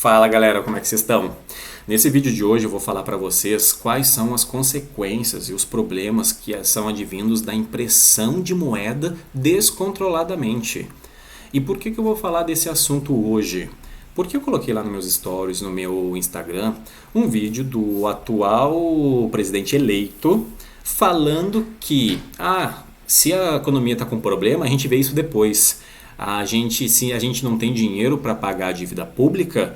Fala galera, como é que vocês estão? Nesse vídeo de hoje eu vou falar para vocês quais são as consequências e os problemas que são advindos da impressão de moeda descontroladamente. E por que eu vou falar desse assunto hoje? Porque eu coloquei lá nos meus stories, no meu Instagram, um vídeo do atual presidente eleito falando que se a economia está com problema, a gente vê isso depois. Se a gente não tem dinheiro para pagar a dívida pública,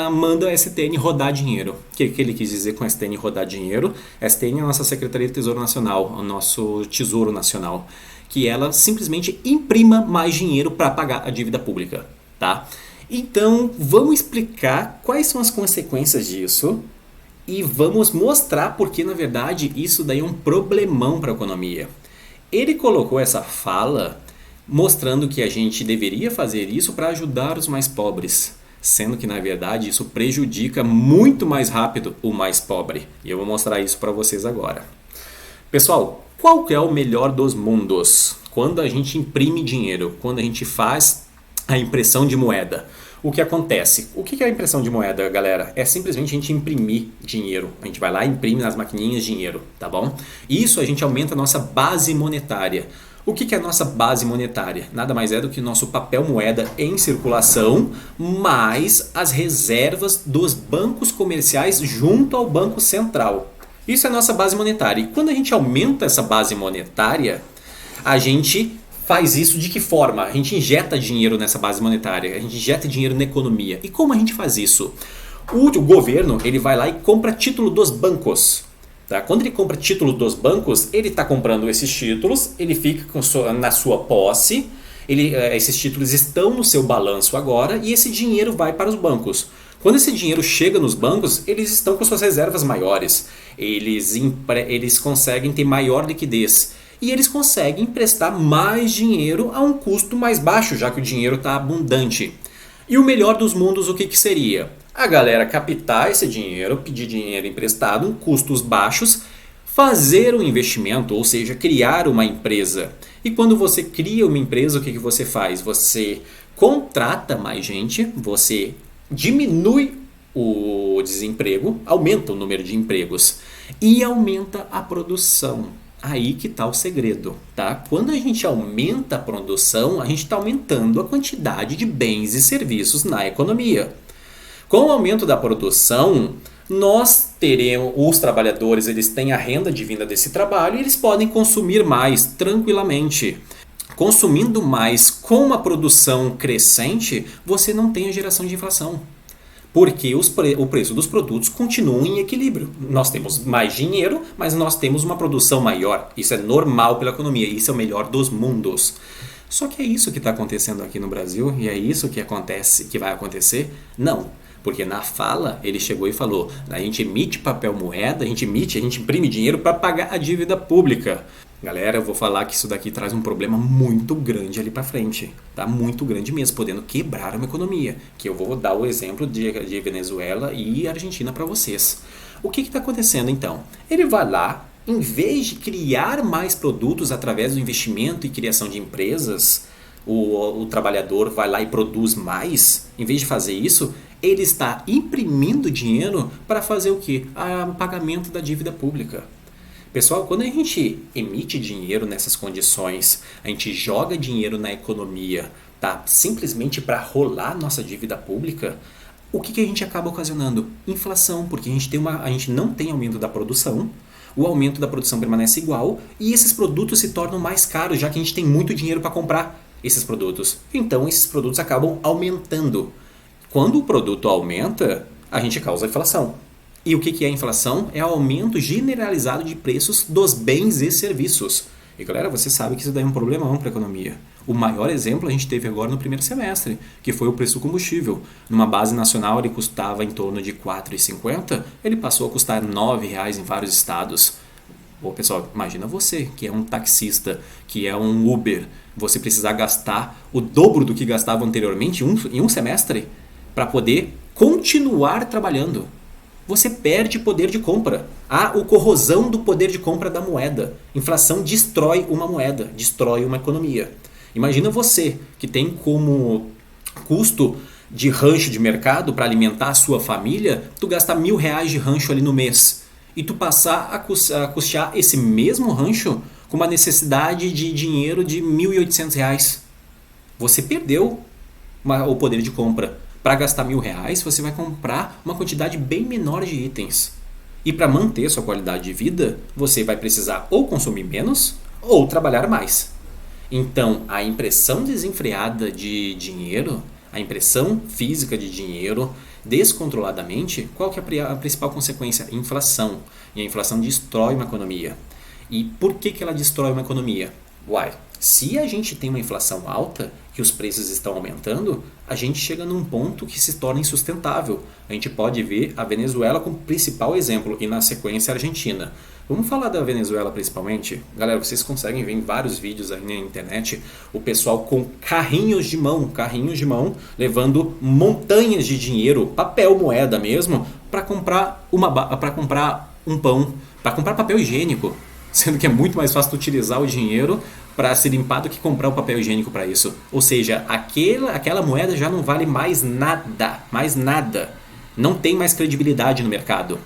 manda a STN rodar dinheiro. O que ele quis dizer com STN rodar dinheiro? STN é a nossa Secretaria de Tesouro Nacional, o nosso Tesouro Nacional, que ela simplesmente imprima mais dinheiro para pagar a dívida pública, tá? Então, vamos explicar quais são as consequências disso e vamos mostrar porque, na verdade, isso daí é um problemão para a economia. Ele colocou essa fala mostrando que a gente deveria fazer isso para ajudar os mais pobres, sendo que, na verdade, isso prejudica muito mais rápido o mais pobre. E eu vou mostrar isso para vocês agora. Pessoal, qual que é o melhor dos mundos? Quando a gente imprime dinheiro, quando a gente faz a impressão de moeda. O que acontece? O que é a impressão de moeda, galera? É simplesmente a gente imprimir dinheiro. A gente vai lá e imprime nas maquininhas dinheiro, tá bom? Isso a gente aumenta a nossa base monetária. O que é a nossa base monetária? Nada mais é do que nosso papel moeda em circulação, mais as reservas dos bancos comerciais junto ao Banco Central. Isso é a nossa base monetária. E quando a gente aumenta essa base monetária, a gente faz isso de que forma? A gente injeta dinheiro nessa base monetária, a gente injeta dinheiro na economia. E como a gente faz isso? O governo ele vai lá e compra título dos bancos. Tá? Quando ele compra título dos bancos, ele está comprando esses títulos, ele fica na sua posse, esses títulos estão no seu balanço agora e esse dinheiro vai para os bancos. Quando esse dinheiro chega nos bancos, eles estão com suas reservas maiores, eles conseguem ter maior liquidez e eles conseguem emprestar mais dinheiro a um custo mais baixo, já que o dinheiro está abundante. E o melhor dos mundos, o que seria? A galera captar esse dinheiro, pedir dinheiro emprestado em custos baixos, fazer um investimento, ou seja, criar uma empresa. E quando você cria uma empresa, o que você faz? Você contrata mais gente, você diminui o desemprego, aumenta o número de empregos e aumenta a produção. Aí que está o segredo, tá? Quando a gente aumenta a produção, a gente está aumentando a quantidade de bens e serviços na economia. Com o aumento da produção, os trabalhadores eles têm a renda advinda desse trabalho e eles podem consumir mais tranquilamente. Consumindo mais com uma produção crescente, você não tem a geração de inflação. Porque o preço dos produtos continua em equilíbrio. Nós temos mais dinheiro, mas nós temos uma produção maior. Isso é normal pela economia, isso é o melhor dos mundos. Só que é isso que está acontecendo aqui no Brasil e é isso que vai acontecer? Não. Porque na fala ele chegou e falou, a gente emite papel moeda, a gente imprime dinheiro para pagar a dívida pública. Galera, eu vou falar que isso daqui traz um problema muito grande ali para frente, tá? Muito grande mesmo, podendo quebrar uma economia. Que eu vou dar o exemplo de Venezuela e Argentina para vocês. O que está acontecendo então? Ele vai lá, em vez de criar mais produtos através do investimento e criação de empresas, o trabalhador vai lá e produz mais, em vez de fazer isso, ele está imprimindo dinheiro para fazer o quê? O pagamento da dívida pública. Pessoal, quando a gente emite dinheiro nessas condições, a gente joga dinheiro na economia, tá? Simplesmente para rolar nossa dívida pública, o que a gente acaba ocasionando? Inflação, porque a gente não tem aumento da produção, o aumento da produção permanece igual e esses produtos se tornam mais caros, já que a gente tem muito dinheiro para comprar esses produtos. Então, esses produtos acabam aumentando. Quando o produto aumenta, a gente causa inflação. E o que é a inflação? É o aumento generalizado de preços dos bens e serviços. E galera, você sabe que isso daí é um problemão para a economia. O maior exemplo a gente teve agora no primeiro semestre, que foi o preço do combustível. Numa base nacional ele custava em torno de R$ 4,50, ele passou a custar R$ 9,00 em vários estados. Pô, pessoal, imagina você, que é um taxista, que é um Uber, você precisar gastar o dobro do que gastava anteriormente em um semestre para poder continuar trabalhando. Você perde poder de compra. Há a corrosão do poder de compra da moeda. Inflação destrói uma moeda, destrói uma economia. Imagina você que tem como custo de rancho de mercado para alimentar a sua família, tu gasta R$ 1.000 de rancho ali no mês. E tu passar a custear esse mesmo rancho com uma necessidade de dinheiro de R$ 1.800. Você perdeu o poder de compra. Para gastar R$ 1.000, você vai comprar uma quantidade bem menor de itens. E para manter sua qualidade de vida, você vai precisar ou consumir menos ou trabalhar mais. Então, a impressão desenfreada de dinheiro, a impressão física de dinheiro descontroladamente, qual que é a principal consequência? Inflação. E a inflação destrói uma economia. E por que ela destrói uma economia? Se a gente tem uma inflação alta e os preços estão aumentando, a gente chega num ponto que se torna insustentável. A gente pode ver a Venezuela como principal exemplo e na sequência a Argentina. Vamos falar da Venezuela principalmente? Galera, vocês conseguem ver em vários vídeos aí na internet o pessoal com carrinhos de mão, levando montanhas de dinheiro, papel, moeda mesmo, para comprar um pão, para comprar papel higiênico. Sendo que é muito mais fácil utilizar o dinheiro para se limpar do que comprar o papel higiênico para isso. Ou seja, aquela moeda já não vale mais nada. Não tem mais credibilidade no mercado.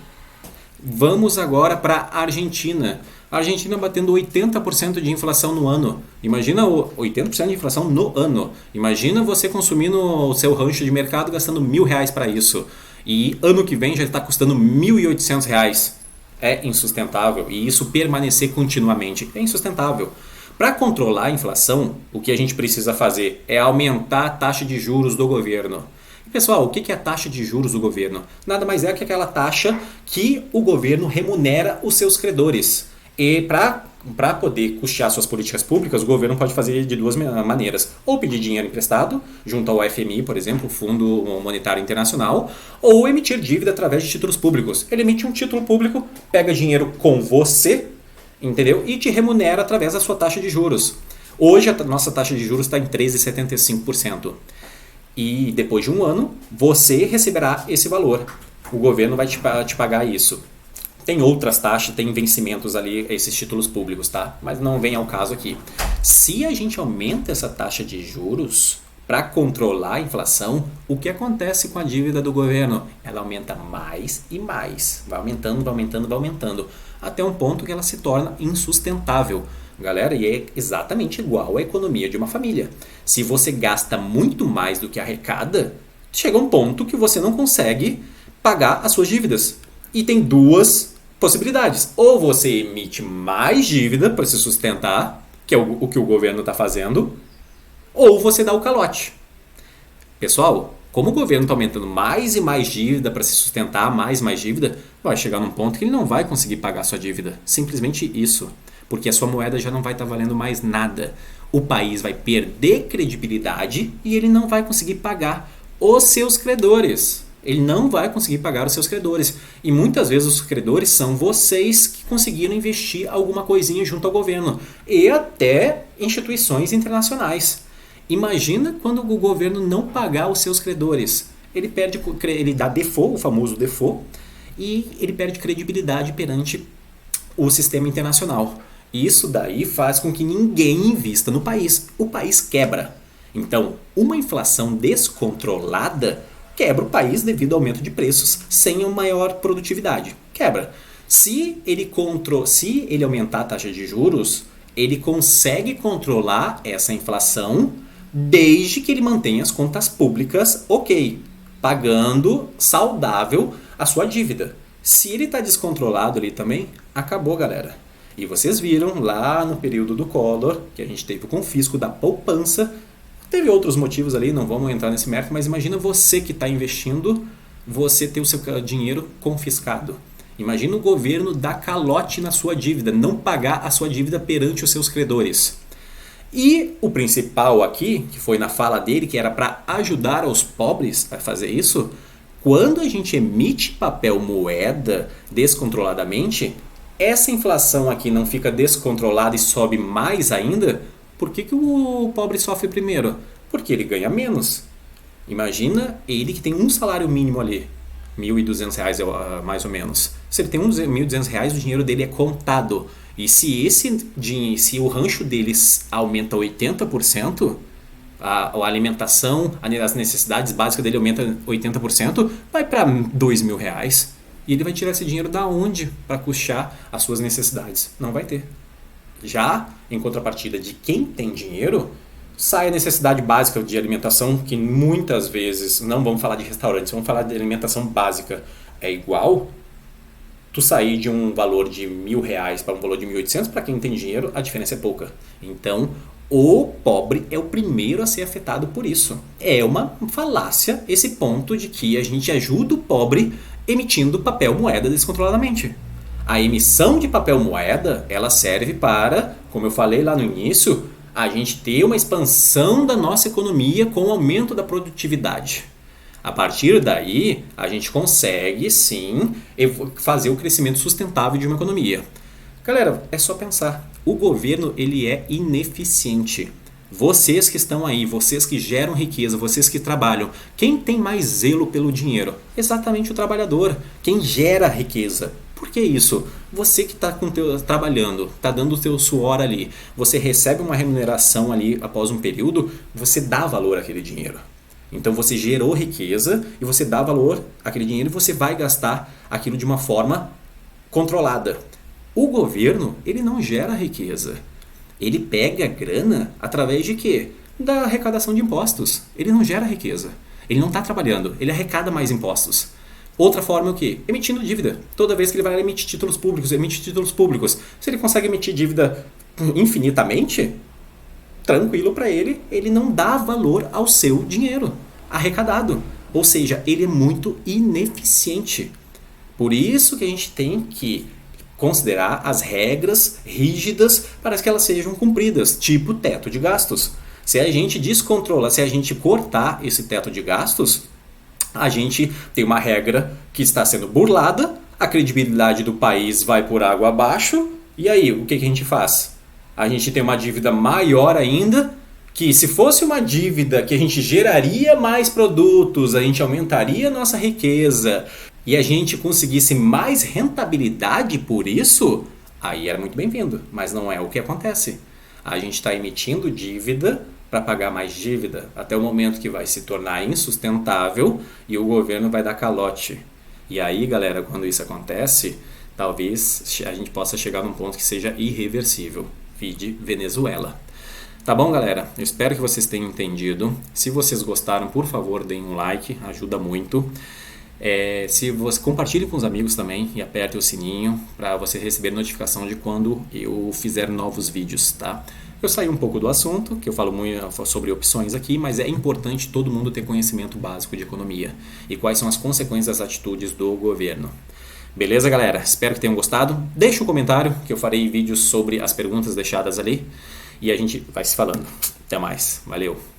Vamos agora para a Argentina. A Argentina batendo 80% de inflação no ano. Imagina 80% de inflação no ano. Imagina você consumindo o seu rancho de mercado gastando R$ 1.000 para isso. E ano que vem já está custando R$ 1.800. É insustentável e isso permanecer continuamente é insustentável. Para controlar a inflação, o que a gente precisa fazer é aumentar a taxa de juros do governo. E, pessoal, o que é a taxa de juros do governo? Nada mais é que aquela taxa que o governo remunera os seus credores. E para poder custear suas políticas públicas, o governo pode fazer de duas maneiras. Ou pedir dinheiro emprestado, junto ao FMI, por exemplo, o Fundo Monetário Internacional, ou emitir dívida através de títulos públicos. Ele emite um título público, pega dinheiro com você, entendeu? E te remunera através da sua taxa de juros. Hoje a nossa taxa de juros está em 13,75%. E depois de um ano, você receberá esse valor. O governo vai te pagar isso. Tem outras taxas, tem vencimentos ali, esses títulos públicos, tá? Mas não vem ao caso aqui. Se a gente aumenta essa taxa de juros para controlar a inflação, o que acontece com a dívida do governo? Ela aumenta mais e mais. Vai aumentando, até um ponto que ela se torna insustentável. Galera, e é exatamente igual à economia de uma família. Se você gasta muito mais do que arrecada, chega um ponto que você não consegue pagar as suas dívidas. E tem duas possibilidades. Ou você emite mais dívida para se sustentar, que é o que o governo está fazendo, ou você dá o calote. Pessoal, como o governo está aumentando mais e mais dívida para se sustentar, mais dívida, vai chegar num ponto que ele não vai conseguir pagar a sua dívida. Simplesmente isso. Porque a sua moeda já não vai estar valendo mais nada. O país vai perder credibilidade e ele não vai conseguir pagar os seus credores. Ele não vai conseguir pagar os seus credores. E muitas vezes os credores são vocês que conseguiram investir alguma coisinha junto ao governo. E até instituições internacionais. Imagina quando o governo não pagar os seus credores. Ele dá default, o famoso default, e ele perde credibilidade perante o sistema internacional. Isso daí faz com que ninguém invista no país. O país quebra. Então, uma inflação descontrolada quebra o país devido ao aumento de preços sem uma maior produtividade. Quebra. Se ele aumentar a taxa de juros, ele consegue controlar essa inflação desde que ele mantenha as contas públicas ok, pagando saudável a sua dívida. Se ele está descontrolado ali também, acabou, galera. E vocês viram lá no período do Collor, que a gente teve o confisco da poupança. Teve outros motivos ali, não vamos entrar nesse mérito, mas imagina você que está investindo, você ter o seu dinheiro confiscado. Imagina o governo dar calote na sua dívida, não pagar a sua dívida perante os seus credores. E o principal aqui, que foi na fala dele, que era para ajudar os pobres a fazer isso, quando a gente emite papel moeda descontroladamente, essa inflação aqui não fica descontrolada e sobe mais ainda. Por que o pobre sofre primeiro? Porque ele ganha menos. Imagina ele que tem um salário mínimo ali, R$ 1.200 mais ou menos. Se ele tem R$ 1.200, o dinheiro dele é contado. E se o rancho deles aumenta 80%, a alimentação, as necessidades básicas dele aumenta 80%, vai para R$ 2.000. E ele vai tirar esse dinheiro da onde para custear as suas necessidades? Não vai ter. Já em contrapartida de quem tem dinheiro, sai a necessidade básica de alimentação, que muitas vezes, não vamos falar de restaurantes, vamos falar de alimentação básica, é igual. Tu sair de um valor de R$ 1.000 para um valor de 1.800, para quem tem dinheiro, a diferença é pouca. Então, o pobre é o primeiro a ser afetado por isso. É uma falácia esse ponto de que a gente ajuda o pobre emitindo papel moeda descontroladamente. A emissão de papel moeda, ela serve para, como eu falei lá no início, a gente ter uma expansão da nossa economia com o aumento da produtividade. A partir daí, a gente consegue, sim, fazer o crescimento sustentável de uma economia. Galera, é só pensar. O governo, ele é ineficiente. Vocês que estão aí, vocês que geram riqueza, vocês que trabalham, quem tem mais zelo pelo dinheiro? Exatamente o trabalhador, quem gera riqueza. Por que isso? Você que está trabalhando, está dando o seu suor ali, você recebe uma remuneração ali após um período, você dá valor àquele dinheiro. Então você gerou riqueza e você dá valor àquele dinheiro e você vai gastar aquilo de uma forma controlada. O governo, ele não gera riqueza. Ele pega a grana através de quê? Da arrecadação de impostos. Ele não gera riqueza. Ele não está trabalhando, ele arrecada mais impostos. Outra forma é o quê? Emitindo dívida. Toda vez que ele vai emitir títulos públicos, emite títulos públicos. Se ele consegue emitir dívida infinitamente, tranquilo para ele, ele não dá valor ao seu dinheiro arrecadado. Ou seja, ele é muito ineficiente. Por isso que a gente tem que considerar as regras rígidas para que elas sejam cumpridas, tipo teto de gastos. Se a gente descontrola, se a gente cortar esse teto de gastos, a gente tem uma regra que está sendo burlada, a credibilidade do país vai por água abaixo, e aí, o que a gente faz? A gente tem uma dívida maior ainda, que se fosse uma dívida que a gente geraria mais produtos, a gente aumentaria a nossa riqueza, e a gente conseguisse mais rentabilidade por isso, aí era muito bem-vindo, mas não é o que acontece. A gente está emitindo dívida para pagar mais dívida, até o momento que vai se tornar insustentável e o governo vai dar calote. E aí, galera, quando isso acontece, talvez a gente possa chegar num ponto que seja irreversível. Vide Venezuela. Tá bom, galera? Eu espero que vocês tenham entendido. Se vocês gostaram, por favor, deem um like, ajuda muito. Se você compartilhe com os amigos também e aperte o sininho para você receber notificação de quando eu fizer novos vídeos, tá? Eu saí um pouco do assunto, que eu falo muito sobre opções aqui, mas é importante todo mundo ter conhecimento básico de economia e quais são as consequências das atitudes do governo. Beleza, galera? Espero que tenham gostado. Deixe um comentário, que eu farei vídeos sobre as perguntas deixadas ali e a gente vai se falando. Até mais. Valeu!